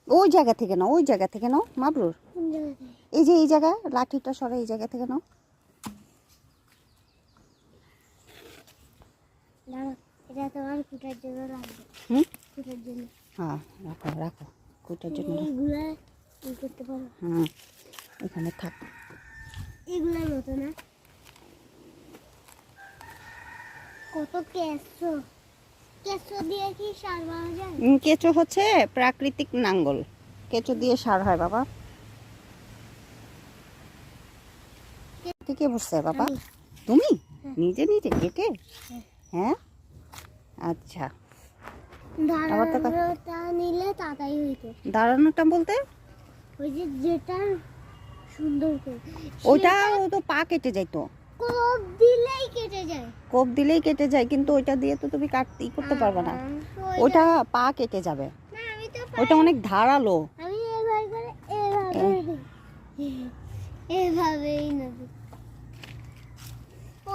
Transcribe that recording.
ওই জায়গা থেকে নাও, ওই জায়গা থেকে নাও মাবরুর। কোন জায়গা থেকে? এই যে এই জায়গা, লাঠিটা সরা, এই জায়গা থেকে নাও। দাঁড়াও, এটা তোমার কুটার জন্য লাগবে। হুম, কুটার জন্য। হ্যাঁ রাখো রাখো, কুটার জন্য। এইগুলা ই করতে পারো। হ্যাঁ এখানে থাক। এগুলার মতো না। কত কেঁচো, কেঁচো দিয়ে কি সার বানানো যায়? কেঁচো হচ্ছে প্রাকৃতিক নাঙ্গল, কেঁচো দিয়ে সার হয় বাবা। কে বসছে বাবা? আমি। তুমি হ্যাঁ। নিজে নিজে কেটে? হ্যাঁ। হ্যাঁ আচ্ছা। আবার তো দাঁড়ানোটা নিলে তাড়াতাড়ি হইতো। দাঁড়ানোটা বলতে ওই যে যেটা সুন্দর করে ওইটা তো পা কেটে যায়, তো কোপ দিলেই কেটে যায়। কোপ দিলেই কেটে যায়, কিন্তু ওইটা দিয়ে তো তুমি কাটতেই করতে পারবে না, ওইটা- ওটা পা কেটে যাবে। না আমি তো ওইটা অনেক ধারালো। আমি এভাবে করে এভাবে এভাবেই না